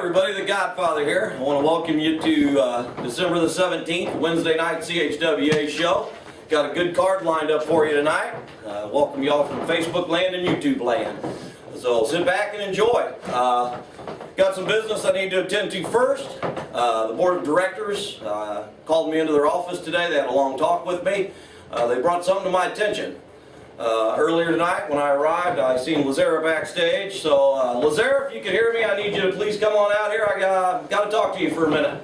Everybody, the Godfather here. I want to welcome you to December the 17th, Wednesday night CHWA show. Got a good card lined up for you tonight. Welcome you all from Facebook land and YouTube land. So sit back and enjoy. Got some business I need to attend to first. The board of directors called me into their office today. They had a long talk with me. They brought something to my attention. Earlier tonight when I arrived, I seen Lazarah backstage. So Lazarah, if you can hear me, I need you to please come on out here. I got to talk to you for a minute.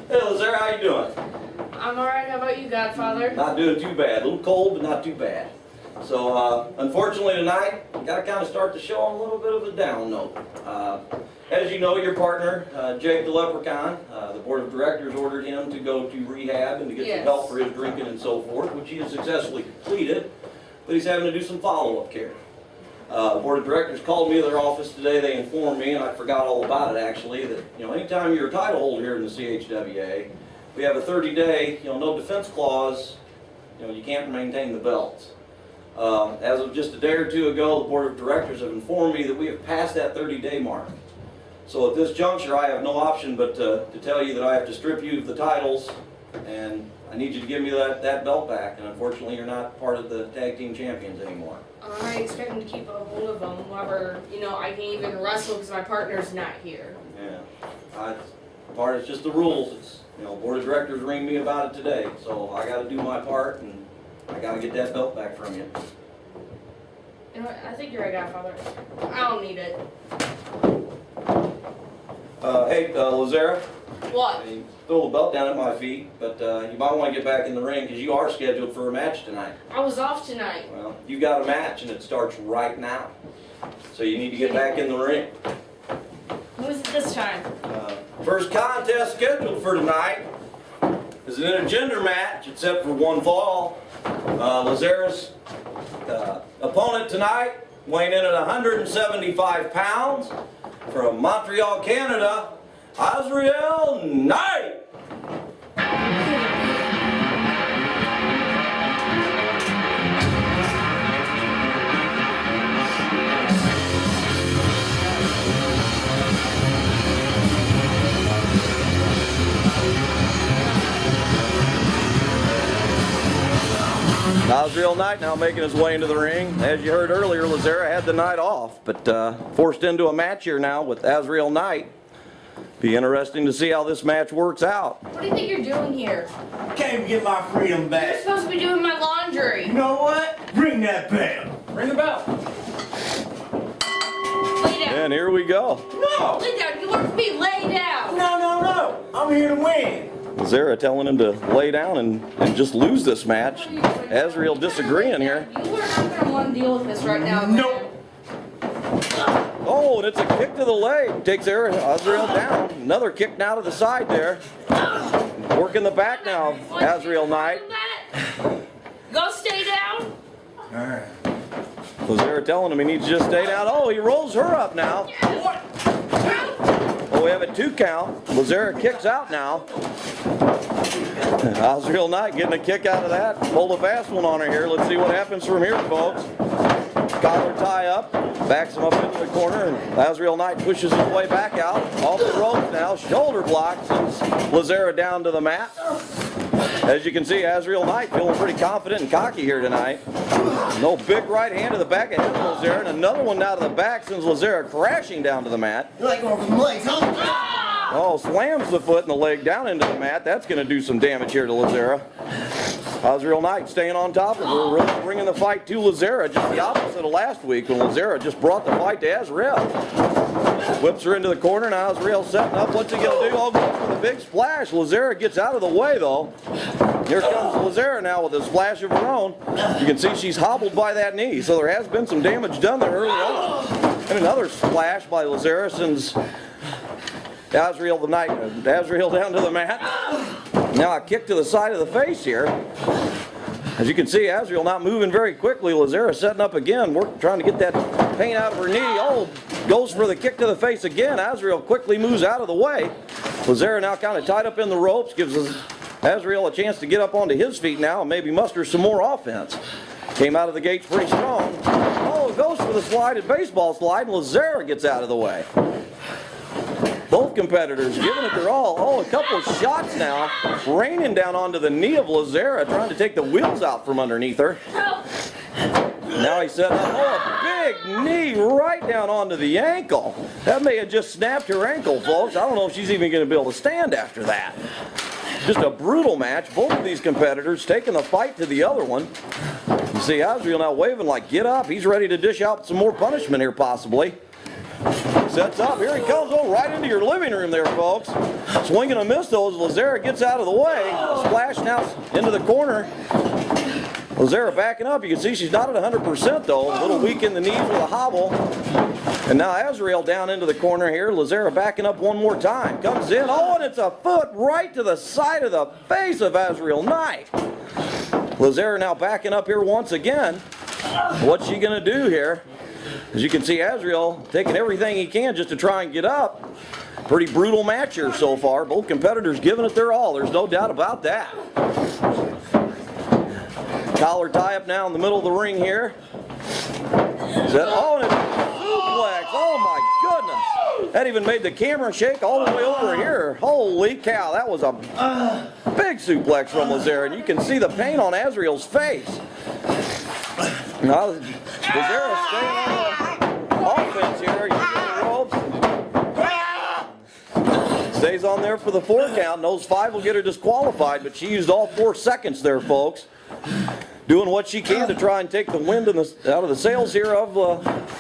Hey Lazarah, how you doing? I'm alright. How about you, Godfather? Not doing too bad. A little cold, but not too bad. So, unfortunately tonight, got to kind of start the show on a little bit of a down note. As you know, your partner, Jake the Leprechaun, the board of directors ordered him to go to rehab and to get some help for his drinking and so forth, which he has successfully completed, but he's having to do some follow-up care. The board of directors called me to their office today. They informed me, and I forgot all about it actually, that anytime you're a title holder here in the CHWA, we have a 30-day no defense clause. You can't maintain the belts. As of just a day or two ago, the board of directors have informed me that we have passed that 30-day mark. So at this juncture, I have no option but to tell you that I have to strip you of the titles, and I need you to give me that belt back. And unfortunately, you're not part of the tag team champions anymore. I expect him to keep a hold of them. However, I can't even wrestle because my partner's not here. Yeah, part is just the rules. It's board of directors ringed me about it today, so I got to do my part and I gotta get that belt back from you. You know what? I think you're right, Godfather. I don't need it. Hey, Lazarah. What? You throw the belt down at my feet, but you might want to get back in the ring because you are scheduled for a match tonight. I was off tonight. Well, you got a match and it starts right now. So you need to get back in the ring. Who is it this time? First contest scheduled for tonight is an intergender match, except for one fall. Lazarah's opponent tonight, weighing in at 175 pounds, from Montreal, Canada, Azrael Knight. Azrael Knight now making his way into the ring. As you heard earlier, Lazarah had the night off, but forced into a match here now with Azrael Knight. Be interesting to see how this match works out. What do you think you're doing here? Can't get my freedom back. You're supposed to be doing my laundry. You know what? Ring that bell. Ring the bell. Lay down. And here we go. No. Lay down. You want to be laid down. No. I'm here to win. Lazarah telling him to lay down and just lose this match. Azrael disagreeing here. You are not going to want to deal with this right now, man. Nope. Oh, and it's a kick to the leg. Takes Azrael down. Another kick now to the side there. Working the back now, Azrael Knight. Go stay down. Alright. Lazarah telling him he needs to just stay down. Oh, he rolls her up now. Oh, we have a 2 count. Lazarah kicks out now. Azrael Knight getting a kick out of that. Pulled a fast one on her here. Let's see what happens from here, folks. Collar tie up. Backs him up into the corner, and Azrael Knight pushes his way back out. Off the ropes now. Shoulder block sends Lazarah down to the mat. As you can see, Azrael Knight feeling pretty confident and cocky here tonight. No big right hand to the back of Lazarah, and another one now to the back sends Lazarah crashing down to the mat. You like going for the legs, huh? Oh, slams the foot and the leg down into the mat. That's going to do some damage here to Lazarah. Azrael Knight staying on top of her, really bringing the fight to Lazarah, just the opposite of last week when Lazarah just brought the fight to Azrael. Whips her into the corner, now Azrael setting up. What's he going to do? Oh, goes for the big splash. Lazarah gets out of the way, though. Here comes Lazarah now with a splash of her own. You can see she's hobbled by that knee, so there has been some damage done there early on. And another splash by Lazarah sends Azrael down to the mat. Now a kick to the side of the face here. As you can see, Azrael not moving very quickly. Lazarah setting up again, trying to get that pain out of her knee. Oh, goes for the kick to the face again. Azrael quickly moves out of the way. Lazarah now kind of tied up in the ropes, gives Azrael a chance to get up onto his feet now and maybe muster some more offense. Came out of the gates pretty strong. Oh, goes for the slide and baseball slide, and Lazarah gets out of the way. Both competitors giving it their all. Oh, a couple of shots now, raining down onto the knee of Lazarah, trying to take the wheels out from underneath her. Now he's setting up, oh, a big knee right down onto the ankle. That may have just snapped her ankle, folks. I don't know if she's even going to be able to stand after that. Just a brutal match. Both of these competitors taking the fight to the other one. You see Azrael now waving like, get up. He's ready to dish out some more punishment here, possibly. Sets up. Here he comes. Oh, right into your living room there, folks. Swing and a miss, though, as Lazarah gets out of the way. A splash now into the corner. Lazarah backing up. You can see she's not at 100%, though. A little weak in the knees with a hobble. And now Azrael down into the corner here. Lazarah backing up one more time. Comes in. Oh, and it's a foot right to the side of the face of Azrael Knight. Lazarah now backing up here once again. What's she going to do here? As you can see, Azrael taking everything he can just to try and get up. Pretty brutal match here so far. Both competitors giving it their all. There's no doubt about that. Collar tie up now in the middle of the ring here. Oh, and it's a suplex. Oh my goodness. That even made the camera shake all the way over here. Holy cow, that was a big suplex from Lazarah. And you can see the pain on Azrael's face. Now, Lazarah staying on the offense here. Using the ropes. Stays on there for the 4 count. Knows 5 will get her disqualified, but she used all 4 seconds there, folks. Doing what she can to try and take the wind out of the sails here of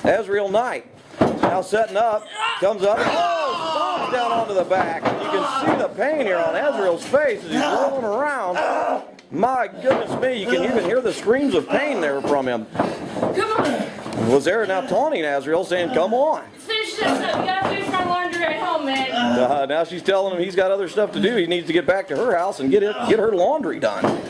Azrael Knight. Now setting up, comes up, oh, stomps down onto the back. You can see the pain here on Azrael's face as he's rolling around. My goodness me, you can even hear the screams of pain there from him. Come on. Lazarah now taunting Azrael, saying, come on. Finish this up. You gotta finish my laundry at home, man. Now she's telling him he's got other stuff to do. He needs to get back to her house and get her laundry done.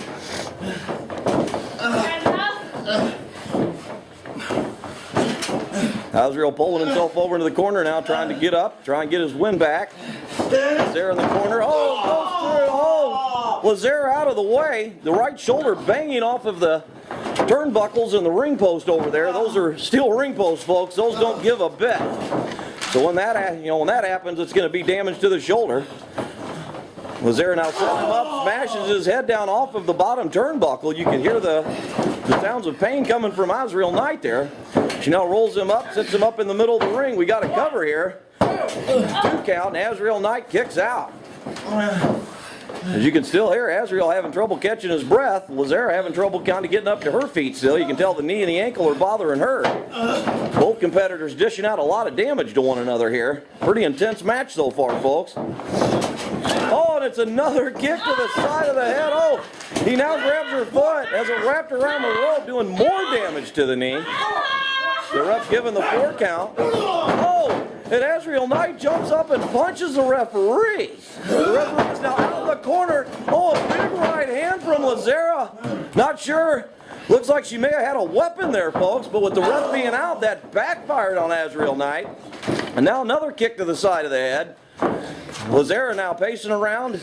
Azrael pulling himself over into the corner now, trying to get up, trying to get his win back. Lazarah in the corner. Oh, goes through. Oh, Lazarah out of the way. The right shoulder banging off of the turnbuckles and the ring post over there. Those are steel ring posts, folks. Those don't give a bit. So when that happens, it's going to be damage to the shoulder. Lazarah now setting him up, smashes his head down off of the bottom turnbuckle. You can hear the sounds of pain coming from Azrael Knight there. She now rolls him up, sets him up in the middle of the ring. We got a cover here. 2 count, and Azrael Knight kicks out. As you can still hear, Azrael having trouble catching his breath. Lazarah having trouble kind of getting up to her feet still. You can tell the knee and the ankle are bothering her. Both competitors dishing out a lot of damage to one another here. Pretty intense match so far, folks. Oh, and it's another kick to the side of the head. Oh, he now grabs her foot, has it wrapped around the rope, doing more damage to the knee. The ref giving the 4 count. Oh, and Azrael Knight jumps up and punches the referee. The referee is now out of the corner. Oh, a big right hand from Lazarah. Not sure. Looks like she may have had a weapon there, folks, but with the ref being out, that backfired on Azrael Knight. And now another kick to the side of the head. Lazarah now pacing around.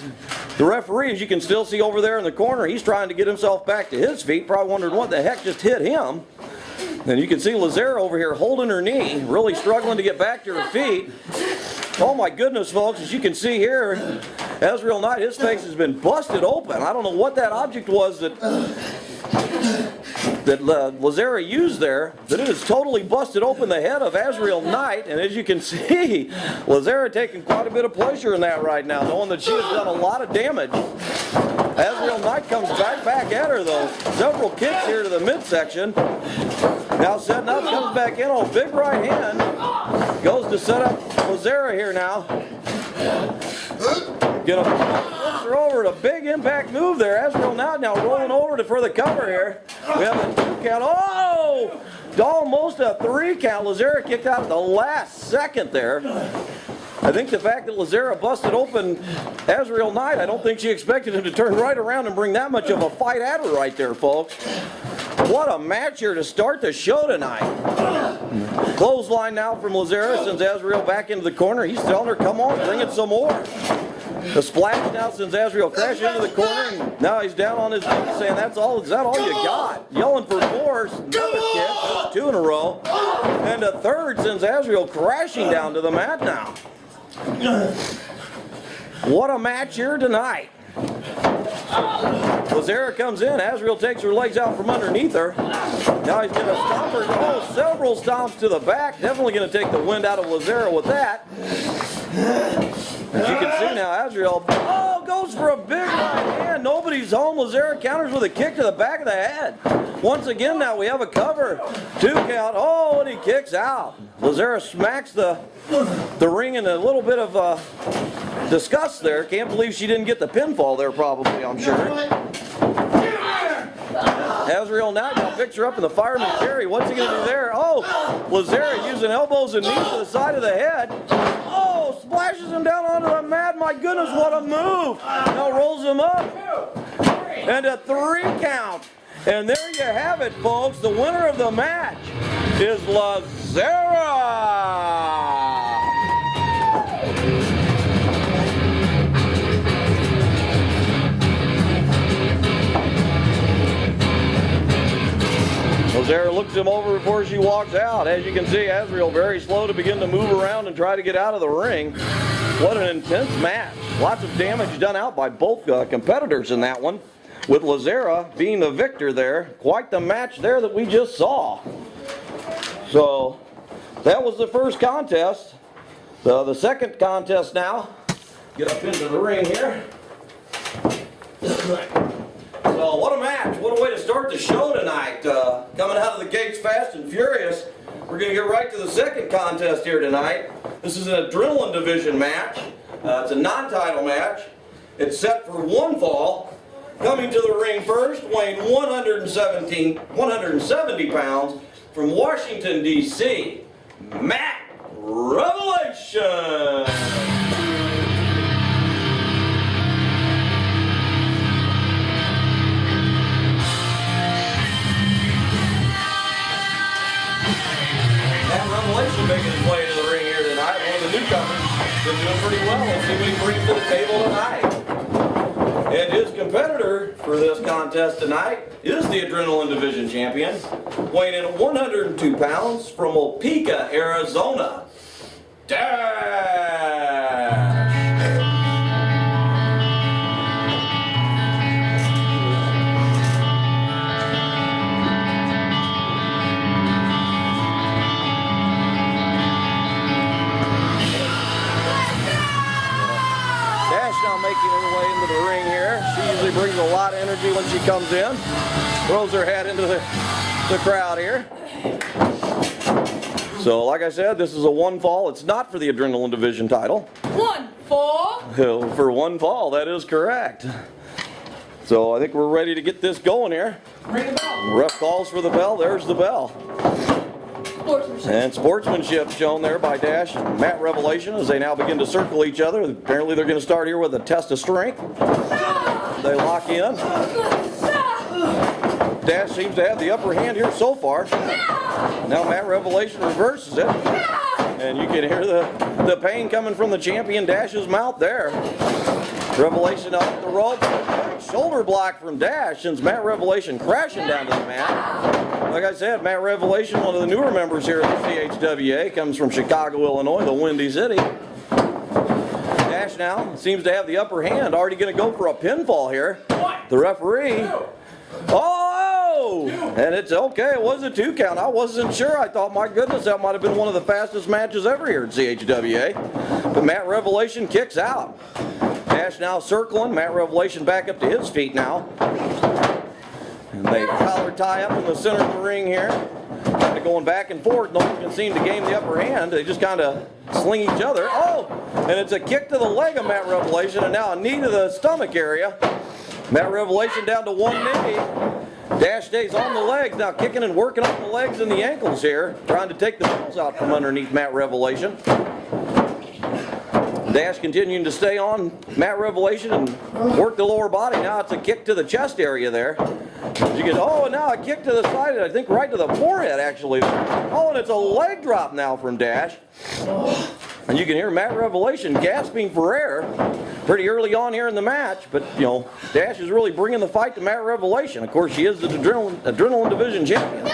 The referee, as you can still see over there in the corner, he's trying to get himself back to his feet. Probably wondering what the heck just hit him. And you can see Lazarah over here holding her knee, really struggling to get back to her feet. Oh my goodness, folks, as you can see here, Azrael Knight, his face has been busted open. I don't know what that object was that Lazarah used there, but it has totally busted open the head of Azrael Knight. And as you can see, Lazarah taking quite a bit of pleasure in that right now, knowing that she has done a lot of damage. Azrael Knight comes back at her, though. Several kicks here to the midsection. Now setting up, comes back in on a big right hand. Goes to set up Lazarah here now. Flips her over to big impact move there. Azrael now rolling over for the cover here. We have a 2 count. Oh! Almost a 3 count. Lazarah kicked out at the last second there. I think the fact that Lazarah busted open Azrael Knight, I don't think she expected him to turn right around and bring that much of a fight at her right there, folks. What a match here to start the show tonight. Clothesline now from Lazarah, sends Azrael back into the corner. He's telling her, come on, bring it some more. The splash now sends Azrael crashing into the corner, and now he's down on his knees saying, "That's all. Is that all you got?" Yelling for more. Another kick. That's 2 in a row. And a third sends Azrael crashing down to the mat now. What a match here tonight. Lazarah comes in. Azrael takes her legs out from underneath her. Now he's going to stomp her. Oh, several stomps to the back. Definitely going to take the wind out of Lazarah with that. As you can see now, Azrael goes for a big right hand. Nobody's home. Lazarah counters with a kick to the back of the head. Once again now we have a cover. 2 count. Oh, and he kicks out. Lazarah smacks the ring in a little bit of disgust there. Can't believe she didn't get the pinfall there probably, I'm sure. Azrael now picks her up in the fireman carry. What's he going to do there? Oh, Lazarah using elbows and knees to the side of the head. Oh, splashes him down onto the mat. My goodness, what a move. Now rolls him up. And a 3 count. And there you have it, folks. The winner of the match is Lazarah. Lazarah looks him over before she walks out. As you can see, Azrael very slow to begin to move around and try to get out of the ring. What an intense match. Lots of damage done out by both competitors in that one, with Lazarah being the victor there. Quite the match there that we just saw. So that was the first contest. The second contest now. Get up into the ring here. So what a match. What a way to start the show tonight. Coming out of the gates fast and furious. We're going to get right to the second contest here tonight. This is an adrenaline division match. It's a non-title match. It's set for 1 fall. Coming to the ring first, weighing 170 pounds, from Washington, D.C., Matt Revelation. Revelation making his way to the ring here tonight. One of the newcomers. Been doing pretty well. Let's see what he brings to the table tonight. And his competitor for this contest tonight is the Adrenaline Division champion, weighing in at 102 pounds, from Opeka, Arizona, Dash. Making her way into the ring here. She usually brings a lot of energy when she comes in. Throws her head into the crowd here. So like I said, this is a 1 fall. It's not for the Adrenaline Division title. 1 fall? For 1 fall, that is correct. So I think we're ready to get this going here. Ring the bell. Ref calls for the bell. There's the bell. Sportsmanship. And sportsmanship shown there by Dash and Matt Revelation as they now begin to circle each other. Apparently they're going to start here with a test of strength. They lock in. Dash seems to have the upper hand here so far. Now Matt Revelation reverses it. And you can hear the pain coming from the champion Dash's mouth there. Revelation off the rope. Shoulder block from Dash sends Matt Revelation crashing down to the mat. Like I said, Matt Revelation, one of the newer members here at the CHWA, comes from Chicago, Illinois, the Windy City. Dash now seems to have the upper hand. Already going to go for a pinfall here. The referee. Oh! And it's okay. It was a 2 count. I wasn't sure. I thought, my goodness, that might have been one of the fastest matches ever here at CHWA. But Matt Revelation kicks out. Dash now circling. Matt Revelation back up to his feet now. And they collar tie up in the center of the ring here. Kind of going back and forth. No one can seem to gain the upper hand. They just kind of sling each other. Oh! And it's a kick to the leg of Matt Revelation, and now a knee to the stomach area. Matt Revelation down to 1 knee. Dash stays on the legs, now kicking and working on the legs and the ankles here, trying to take the balls out from underneath Matt Revelation. Dash continuing to stay on Matt Revelation and work the lower body. Now it's a kick to the chest area there. You get, oh, and now a kick to the side, I think right to the forehead actually. Oh, and it's a leg drop now from Dash. And you can hear Matt Revelation gasping for air, pretty early on here in the match, but you know, Dash is really bringing the fight to Matt Revelation. Of course, she is the Adrenaline Division champion.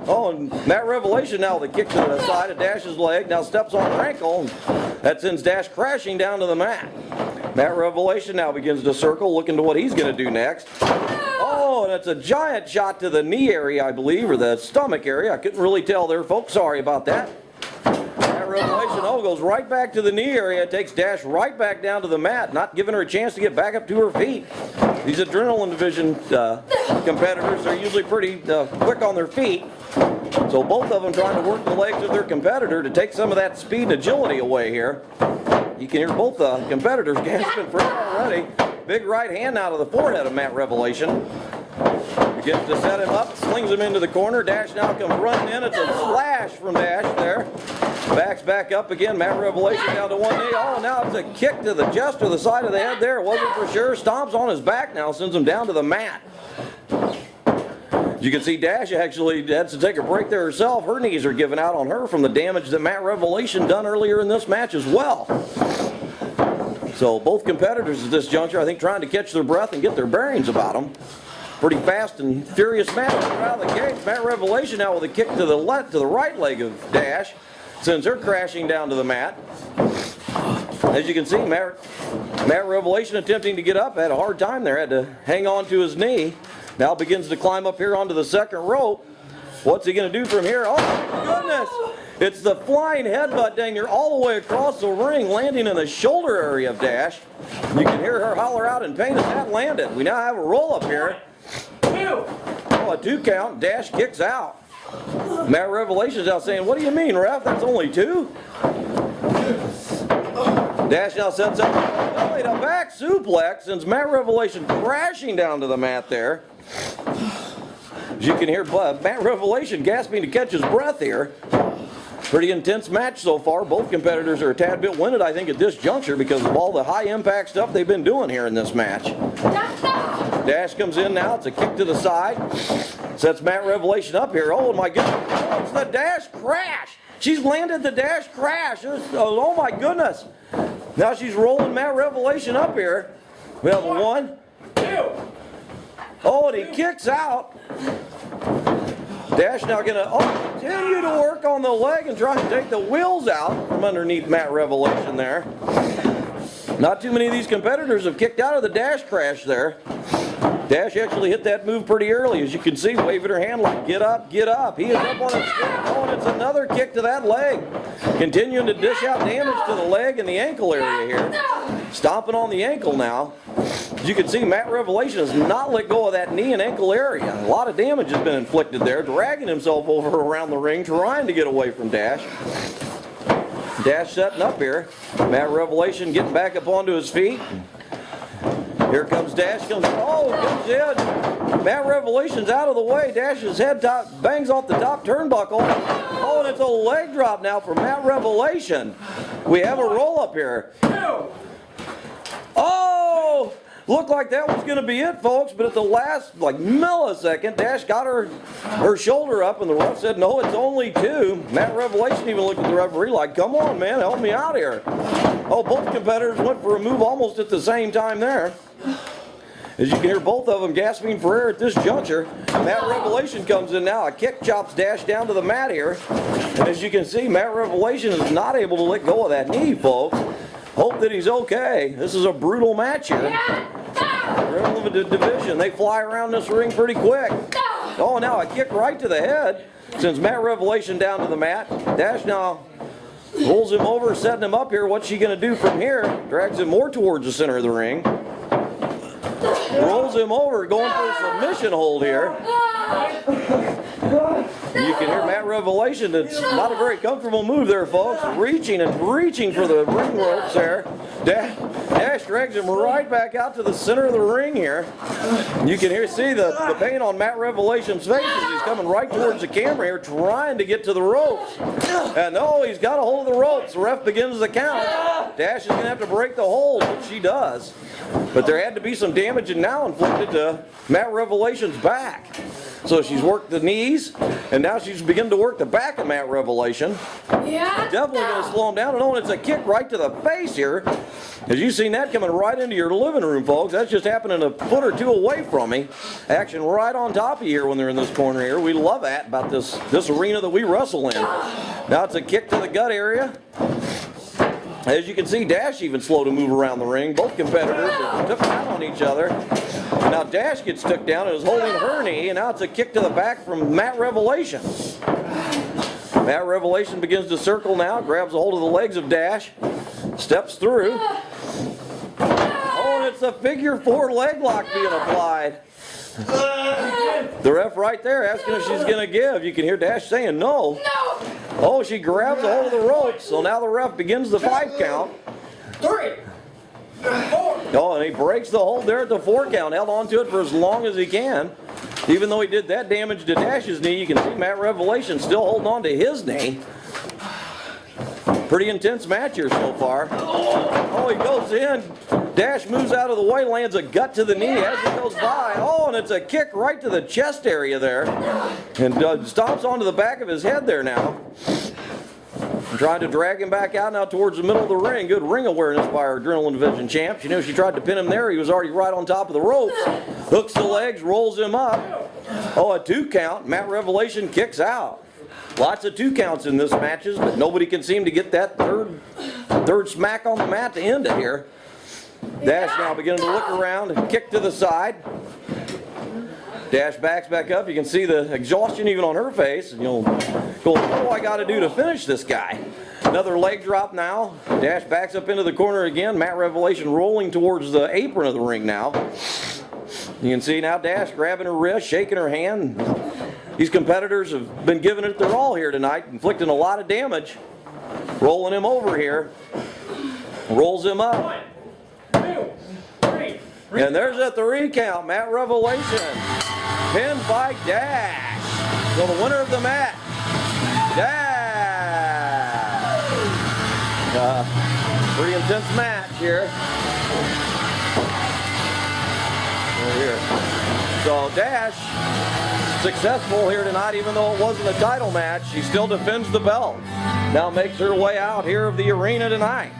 Oh, and Matt Revelation now with a kick to the side of Dash's leg, now steps on her ankle, and that sends Dash crashing down to the mat. Matt Revelation now begins to circle, looking to what he's going to do next. Oh, and it's a giant shot to the knee area, I believe, or the stomach area. I couldn't really tell there, folks. Sorry about that. Matt Revelation, goes right back to the knee area, takes Dash right back down to the mat, not giving her a chance to get back up to her feet. These Adrenaline Division competitors are usually pretty quick on their feet. So both of them trying to work the legs of their competitor to take some of that speed and agility away here. You can hear both competitors gasping for it already. Big right hand out of the forehead of Matt Revelation. Begins to set him up, slings him into the corner. Dash now comes running in. It's a slash from Dash there. Backs back up again. Matt Revelation down to one knee. Oh, now it's a kick to the chest or the side of the head there. It wasn't for sure. Stomps on his back now, sends him down to the mat. You can see Dash actually had to take a break there herself. Her knees are giving out on her from the damage that Matt Revelation done earlier in this match as well. So both competitors at this juncture, I think, trying to catch their breath and get their bearings about them. Pretty fast and furious match out of the gate. Matt Revelation now with a kick to the right leg of Dash, sends her crashing down to the mat. As you can see, Matt Revelation attempting to get up, had a hard time there, had to hang on to his knee. Now begins to climb up here onto the second rope. What's he going to do from here? Oh my goodness! It's the flying headbutt dang near all the way across the ring, landing in the shoulder area of Dash. You can hear her holler out in pain as that landed. We now have a roll up here. Oh, a 2 count. Dash kicks out. Matt Revelation's out saying, "What do you mean, ref? That's only 2?" Dash now sets up a back suplex, sends Matt Revelation crashing down to the mat there. As you can hear Matt Revelation gasping to catch his breath here. Pretty intense match so far. Both competitors are a tad bit winded, I think, at this juncture because of all the high impact stuff they've been doing here in this match. Dash comes in now. It's a kick to the side. Sets Matt Revelation up here. Oh my goodness. Oh, it's the Dash crash. She's landed the Dash crash. Oh my goodness. Now she's rolling Matt Revelation up here. We have a 1, 2. Oh, and he kicks out. Dash now gonna continue to work on the leg and try to take the wheels out from underneath Matt Revelation there. Not too many of these competitors have kicked out of the Dash crash there. Dash actually hit that move pretty early, as you can see, waving her hand like, "Get up, get up." He is up on his feet. Oh, and it's another kick to that leg. Continuing to dish out damage to the leg and the ankle area here. Stomping on the ankle now. As you can see, Matt Revelation has not let go of that knee and ankle area. A lot of damage has been inflicted there, dragging himself over around the ring, trying to get away from Dash. Dash setting up here. Matt Revelation getting back up onto his feet. Here comes Dash, comes in. Matt Revelation's out of the way. Dash's head bangs off the top turnbuckle. Oh, and it's a leg drop now for Matt Revelation. We have a roll up here. Oh! Looked like that was going to be it, folks, but at the last millisecond, Dash got her shoulder up, and the ref said, "No, it's only 2." Matt Revelation even looked at the referee like, "Come on, man, help me out here." Oh, both competitors went for a move almost at the same time there. As you can hear both of them gasping for air at this juncture. Matt Revelation comes in now. A kick chops Dash down to the mat here. And as you can see, Matt Revelation is not able to let go of that knee, folks. Hope that he's okay. This is a brutal match here. Limited division. They fly around this ring pretty quick. Oh, now a kick right to the head. Sends Matt Revelation down to the mat. Dash now rolls him over, setting him up here. What's she going to do from here? Drags him more towards the center of the ring. Rolls him over, going for a submission hold here. You can hear Matt Revelation. It's not a very comfortable move there, folks. Reaching and reaching for the ring ropes there. Dash drags him right back out to the center of the ring here. You can see the pain on Matt Revelation's face as he's coming right towards the camera here, trying to get to the ropes. And he's got a hold of the ropes. The ref begins the count. Dash is going to have to break the hold, which she does. But there had to be some damage and now inflicted to Matt Revelation's back. So she's worked the knees, and now she's beginning to work the back of Matt Revelation. Yeah. Definitely going to slow him down. And oh, it's a kick right to the face here. As you've seen that coming right into your living room, folks. That's just happening a foot or two away from me. Action right on top of you here when they're in this corner here. We love that about this arena that we wrestle in. Now it's a kick to the gut area. As you can see, Dash even slow to move around the ring. Both competitors took out on each other. Now Dash gets took down and is holding her knee, and now it's a kick to the back from Matt Revelation. Matt Revelation begins to circle now, grabs a hold of the legs of Dash, steps through. Oh, and it's a figure 4 leg lock being applied. The ref right there asking if she's going to give. You can hear Dash saying no. No. Oh, she grabs a hold of the ropes. So now the ref begins the 5 count. 3, 4. Oh, and he breaks the hold there at the 4 count. Held on to it for as long as he can. Even though he did that damage to Dash's knee, you can see Matt Revelation still holding on to his knee. Pretty intense match here so far. Oh, he goes in. Dash moves out of the way, lands a gut to the knee as he goes by. Oh, and it's a kick right to the chest area there. And stomps onto the back of his head there now. Trying to drag him back out now towards the middle of the ring. Good ring awareness by our Adrenaline Division champ. You know, she tried to pin him there. He was already right on top of the ropes. Hooks the legs, rolls him up. Oh, a 2 count. Matt Revelation kicks out. Lots of 2 counts in this matches, but nobody can seem to get that third smack on the mat to end it here. Dash now beginning to look around and kick to the side. Dash backs back up. You can see the exhaustion even on her face. And you'll go, what do I got to do to finish this guy? Another leg drop now. Dash backs up into the corner again. Matt Revelation rolling towards the apron of the ring now. You can see now Dash grabbing her wrist, shaking her hand. These competitors have been giving it their all here tonight, inflicting a lot of damage. Rolling him over here. Rolls him up. 1, 2, 3. And there's a 3 count. Matt Revelation pinned by Dash. So the winner of the match, Dash. Pretty intense match here. Right here. So Dash, successful here tonight, even though it wasn't a title match. She still defends the belt. Now makes her way out here of the arena tonight.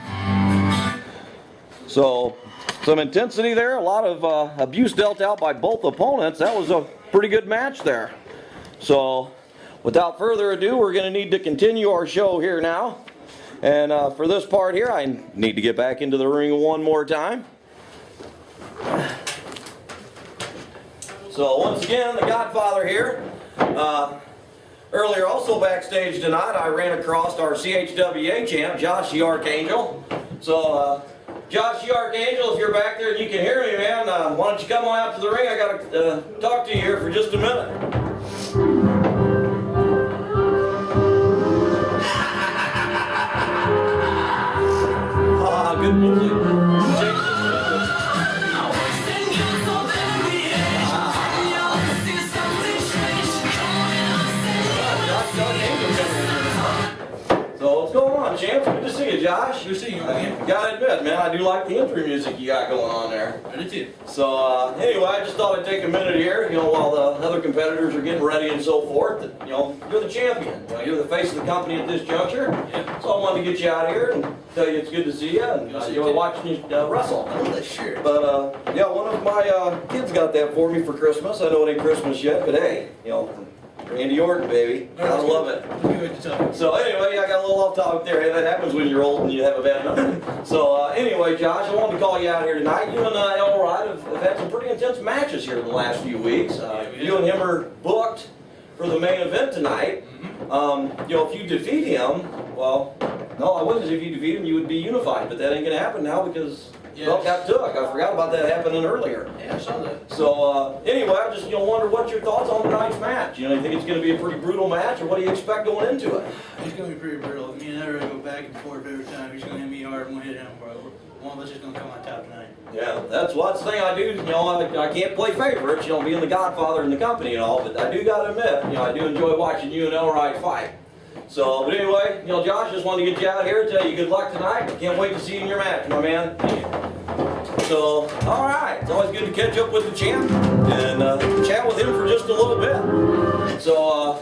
So some intensity there, a lot of abuse dealt out by both opponents. That was a pretty good match there. So without further ado, we're going to need to continue our show here now. And for this part here, I need to get back into the ring one more time. So once again, the Godfather here. Earlier also backstage tonight, I ran across our CHWA champ, Josh the Archangel. So Josh the Archangel, if you're back there and you can hear me, man, why don't you come on out to the ring? I got to talk to you here for just a minute. Good music. So what's going on, champ? Good to see you, Josh. Good to see you, man. Gotta admit, man, I do like the entry music you got going on there. I did too. So anyway, I just thought I'd take a minute here, while the other competitors are getting ready and so forth. That, you're the champion. You're the face of the company at this juncture. Yeah. So I wanted to get you out here and tell you it's good to see you and enjoy watching you wrestle. Oh, that's sure. But yeah, one of my kids got that for me for Christmas. I know it ain't Christmas yet, but hey, Randy Orton, baby. Gotta love it. Good to talk. So anyway, I got a little off topic there. Hey, that happens when you're old and you have a bad memory. So anyway, Josh, I wanted to call you out here tonight. You and Elrod have had some pretty intense matches here in the last few weeks. You and him are booked for the main event tonight. If you defeat him, well, no, I wouldn't. If you defeat him, you would be unified. But that ain't gonna happen now because the belt got took. I forgot about that happening earlier. Yeah, I saw that. So anyway, I just wonder what's your thoughts on tonight's match. You think it's going to be a pretty brutal match, or what do you expect going into it? It's going to be pretty brutal. Me and Edward go back and forth every time. He's going to hit me hard and we'll hit him, bro. One of us is going to come on top tonight. Yeah, that's the thing I do. I can't play favorites, being the Godfather in the company and all, but I do got to admit, I do enjoy watching you and Elrod fight. So, but anyway, Josh, just wanted to get you out here and tell you good luck tonight. Can't wait to see you in your match, my man. So, all right, it's always good to catch up with the champ and chat with him for just a little bit. So,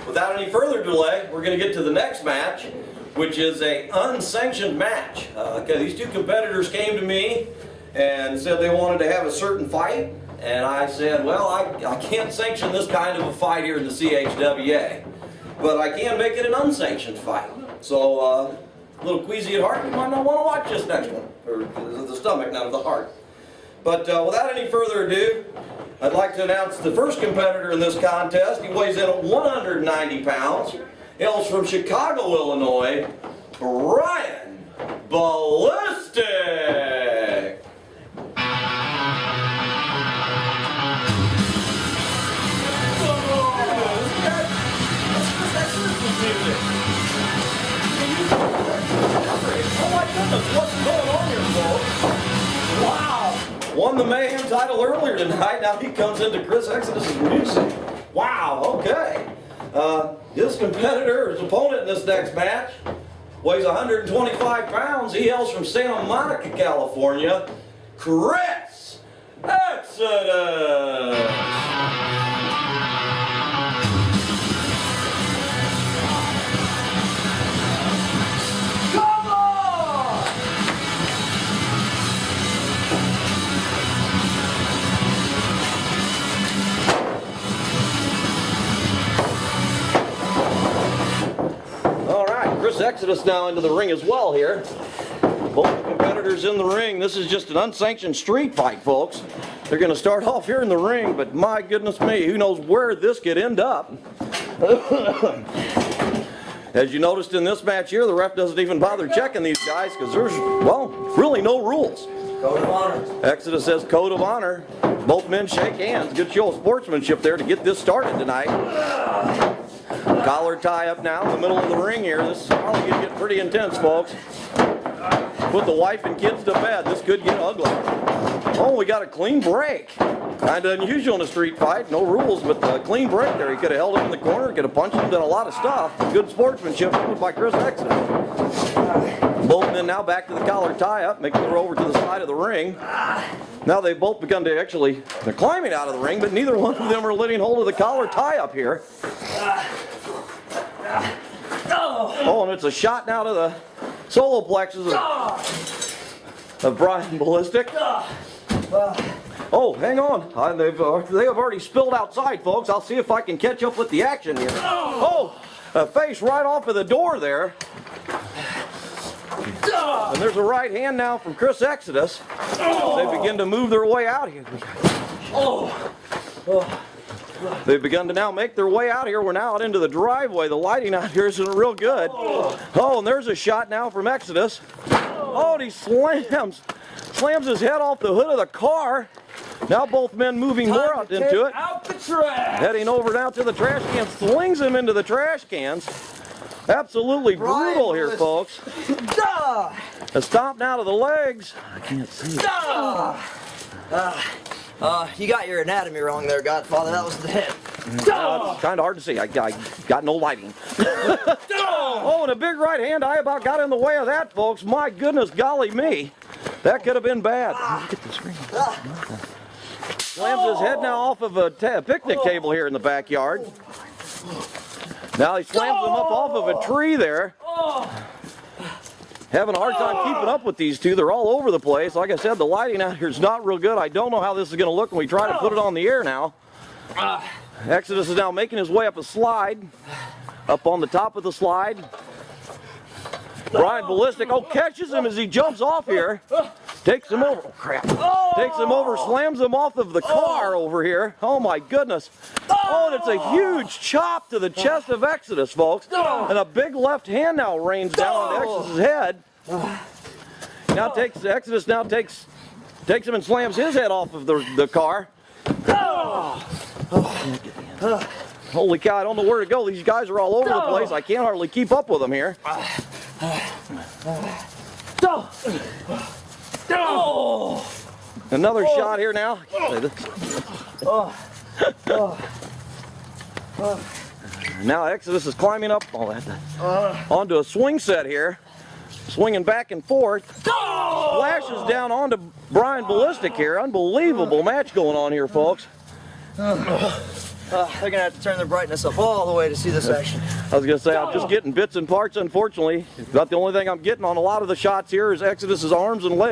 without any further delay, we're going to get to the next match, which is a unsanctioned match. Okay, these two competitors came to me and said they wanted to have a certain fight, and I said, well, I can't sanction this kind of a fight here in the CHWA, but I can make it an unsanctioned fight. So, a little queasy at heart, you might not want to watch this next one, or the stomach, not the heart. But without any further ado, I'd like to announce the first competitor in this contest. He weighs in at 190 pounds, hails from Chicago, Illinois, Bian Ballistic. Oh my goodness, what's going on here, folks? Wow! Won the Mayhem title earlier tonight, now he comes into Chris Exodus' music. Wow, okay. His competitor, his opponent in this next match, weighs 125 pounds. He hails from Santa Monica, California, Chris Exodus. Chris Exodus now into the ring as well here. Both competitors in the ring. This is just an unsanctioned street fight, folks. They're going to start off here in the ring, but my goodness me, who knows where this could end up. As you noticed in this match here, the ref doesn't even bother checking these guys because there's, well, really no rules. Code of honor. Exodus says code of honor. Both men shake hands. Good show of sportsmanship there to get this started tonight. Collar tie up now in the middle of the ring here. This is probably going to get pretty intense, folks. Put the wife and kids to bed. This could get ugly. Oh, we got a clean break. Kind of unusual in a street fight. No rules, but a clean break there. He could have held him in the corner, could have punched him, done a lot of stuff. Good sportsmanship by Chris Exodus. Both men now back to the collar tie up, making their way over to the side of the ring. Now they've both begun to actually, they're climbing out of the ring, but neither one of them are letting hold of the collar tie up here. Oh, and it's a shot now to the solar plexus of Bian Ballistic. Oh, hang on. They have already spilled outside, folks. I'll see if I can catch up with the action here. Oh, a face right off of the door there. And there's a right hand now from Chris Exodus. They begin to move their way out here. They've begun to now make their way out here. We're now out into the driveway. The lighting out here isn't real good. Oh, and there's a shot now from Exodus. Oh, and he slams his head off the hood of the car. Now both men moving more out into it. Out the trash. Heading over now to the trash can, slings him into the trash cans. Absolutely brutal here, folks. A stomp now to the legs. I can't see it. You got your anatomy wrong there, Godfather. That was the head. It's kind of hard to see. I got no lighting. Oh, and a big right hand. I about got in the way of that, folks. My goodness, golly me. That could have been bad. Look at the screen. Slams his head now off of a picnic table here in the backyard. Now he slams him up off of a tree there. Having a hard time keeping up with these two. They're all over the place. Like I said, the lighting out here is not real good. I don't know how this is going to look when we try to put it on the air now. Exodus is now making his way up a slide. Up on the top of the slide. Bian Ballistic, catches him as he jumps off here. Takes him over. Oh, crap. Takes him over, slams him off of the car over here. Oh, my goodness. Oh, and it's a huge chop to the chest of Exodus, folks. And a big left hand now rains down on Exodus' head. Now Exodus takes him and slams his head off of the car. Holy cow, I don't know where to go. These guys are all over the place. I can't hardly keep up with them here. Another shot here now. Now Exodus is climbing up onto a swing set here. swinging back and forth. Splashes down onto Brian Ballistic here. Unbelievable match going on here, folks. They're gonna have to turn their brightness up all the way to see this action. I was gonna say, I'm just getting bits and parts, unfortunately. About the only thing I'm getting on a lot of the shots here is Exodus's arms and legs.